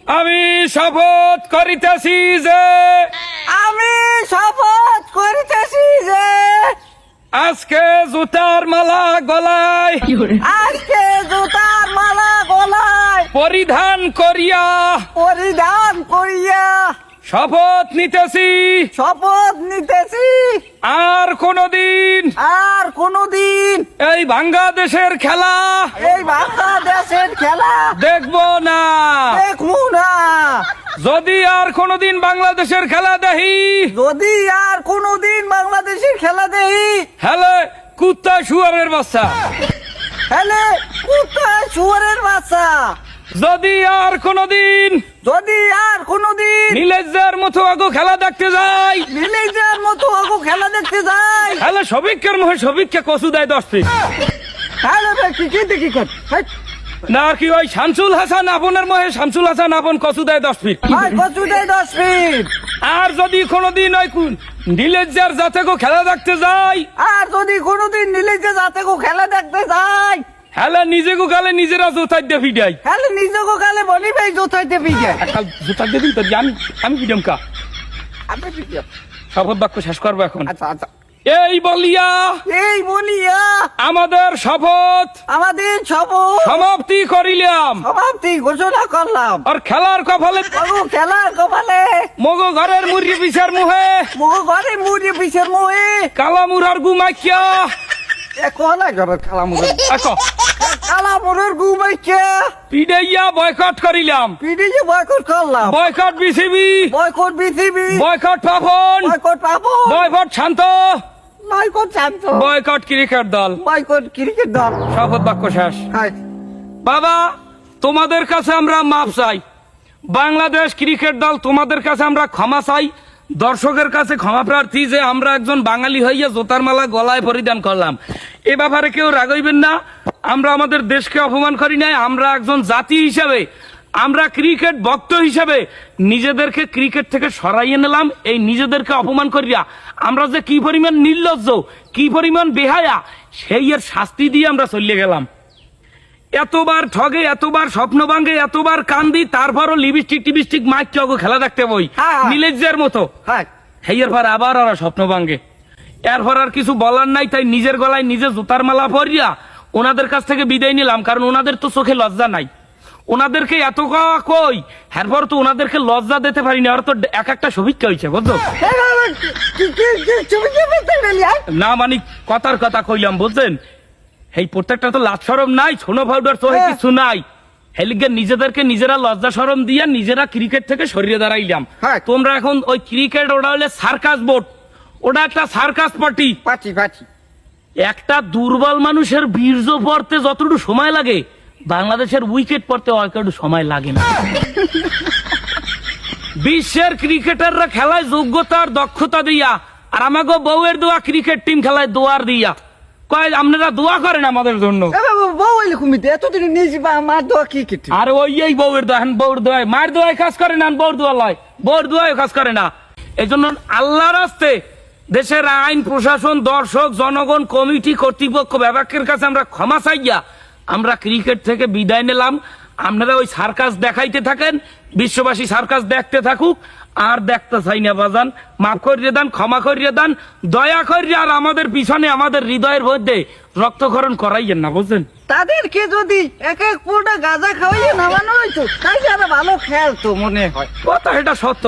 আমি শপথ করিতেছি যে আমি শপথ করিতেছি যে আজকে জুতার মালা গলায় আজকে জুতার মালা গলায় পরিধান করিয়া পরিধান করিয়া শপথ নিতেছি শপথ নিতেছি আর কোনদিন এই বাংলাদেশের খেলা এই বাংলাদেশের খেলা দেখব না। দেখবো না। যদি আর কোনদিন বাংলাদেশের খেলা দেখি যদি আর কোনোদিন বাংলাদেশের খেলা দেখি হেলে কুত্তা শুয়ারের বাচ্চা। তাহলে কোথায় শুয়ারের বাচ্চা। যদি আর কোনদিন যদি আর কোনোদিন নীলেজের মতো আগো খেলা দেখতে যাই ভিলেজের মতো আগো খেলা দেখতে যাই হেলে সবিকের মুখে সবিককে কচু দেয় 10 পিস। তাহলে ভাই কি দেখি কর না কি ওই শামসুল হাসান আপনের মহে শামসুল হাসান আপন কচু দেয় 10 ফিট। ভাই কচু দেয় 10 ফিট। আর যদি কোনদিন ওই নীলেজের যাতে গো খেলা দেখতে যাই আর যদি কোনোদিন নীলেজে যাতে গো খেলা দেখতে যাই হেলে নিজে গো গালে নিজেরা জোতাই দিয়ে ফিডাই। তাহলে নিজকে কালে বলি ভাই জোতাইতে পিজে জোতাই দিয়ে তো আমি ফিডাম কা আপনি পিজে। শপথ বাক্য শেষ করবো এখন। আচ্ছা আচ্ছা এই বলিয়া এই বলিয়া আমাদের শপথ আমাদের শপথ সমাপ্তি করিলাম। সমাপ্তি ঘোষণা করলাম। আর খেলার কপালে বাবু খেলার কপালে মগো ঘরের মুরগি পিছার মুহে মুখ ঘরে মুড়ি পিছের মুহে কালা মুরার গুমাইয়া কোলা ঘরের খেলা মুড়ি কালা মুড়ের ঘুমাইছে পিডাইয়া বয়কট করিলাম। পিডিজে বয়কট করলাম। Boycott BCB boycott BCB boycott Papon boycott পাবো বয়কট শান্ত বয়কট শান্ত বয়কট ক্রিকেট দল। বয়কট ক্রিকেট দল। শপথ বাক্য শেষ। হাই বাবা তোমাদের কাছে আমরা মাপ চাই। বাংলাদেশ ক্রিকেট দল তোমাদের কাছে আমরা ক্ষমা চাই। দর্শকের কাছে ক্ষমা প্রার্থী যে আমরা একজন বাঙালি হইয়া জোতার মালা গলায় পরিধান করলাম। এ ব্যাপারে কেউ রাগাইবেন না। আমরা আমাদের দেশকে অপমান করি নাই। আমরা একজন জাতি হিসাবে আমরা ক্রিকেট ভক্ত হিসাবে নিজেদেরকে ক্রিকেট থেকে সরাইয়ে নিলাম। এই নিজেদেরকে অপমান করিয়া আমরা যে কি পরিমাণ নির্লজ্জ কি পরিমাণ বেহায়া সেই এর শাস্তি দিয়ে আমরা চলিয়ে গেলাম। এতবার ঠগে এতবার স্বপ্ন ভাঙে এতবার কান্দি তারপরও লিপস্টিক টিপস্টিক মাইক চগো খেলা দেখতে বই হ্যাঁ। নীলেজের মতো হাই হেয়ার পর আবার ওরা স্বপ্ন ভাঙে। এরপর আর কিছু বলার নাই। তাই নিজের গলায় নিজে জুতার মালা পরিয়া ওনাদের কাছ থেকে বিদায় নিলাম। কারণ ওনাদের তো চোখে লজ্জা নাই। ওনাদেরকে এত কই এরপর তো ওনাদেরকে লজ্জা দিতে পারি না। আর তো এক একটা সবিক্ষা হয়েছে বুঝছো না মানে কথার কথা কইলাম বুঝছেন। এই প্রত্যেকটা তো লাজ শরম নাই ছোনো পাউডার চোখে কিছু নাই। হেলিগে নিজেদেরকে নিজেরা লজ্জা শরম দিয়া নিজেরা ক্রিকেট থেকে সরিয়ে দাঁড়াইলাম। হ্যাঁ। তোমরা এখন ওই ক্রিকেট ওটা হলে সার্কাস বোর্ড ওটা একটা সার্কাস পার্টি। পাচ্ছি পাচ্ছি একটা দুর্বল মানুষের বীর্য পড়তে যতটুকু সময় লাগে বাংলাদেশের উইকেট পড়তে অতটুকু সময় লাগে না। বিশ্বের ক্রিকেটাররা খেলায় যোগ্যতা আর দক্ষতা দিয়া আর আমাকে বউয়ের দোয়া ক্রিকেট টিম খেলায় দোয়ার দিয়া কয় আপনারা দোয়া করেন আমাদের জন্য। বউ এলে কুমিতে এতদিন নিয়েছি বা আমার দোয়া কি কেটে আর ওই এই বউয়ের দোয়া বউর দোয়ায় মায়ের দোয়ায় কাজ করে না বউর দোয়া লয় বউর দোয়ায় কাজ করে না। এই জন্য আল্লাহর রাস্তে দেশের আইন প্রশাসন দর্শক জনগণ কমিটি কর্তৃপক্ষ বিভাগের কাছে আমরা ক্ষমা চাইয়া আমরা ক্রিকেট থেকে বিদায় নিলাম। আপনারা ওই সার্কাস দেখাইতে থাকেন বিশ্ববাসী সার্কাস দেখতে থাকুক। আর দেখতে চাই না বাজান মাফ করিয়ে দেন ক্ষমা করিয়ে দেন দয়া করিয়ে। আর আমাদের পিছনে আমাদের হৃদয়ের মধ্যে রক্তক্ষরণ করাইয়েন না বুঝছেন। তাদেরকে যদি এক এক পুরোটা গাঁজা খাওয়াইয়ে নামানো হইতো তাই ভালো খেলতো মনে হয়। কথা এটা সত্য।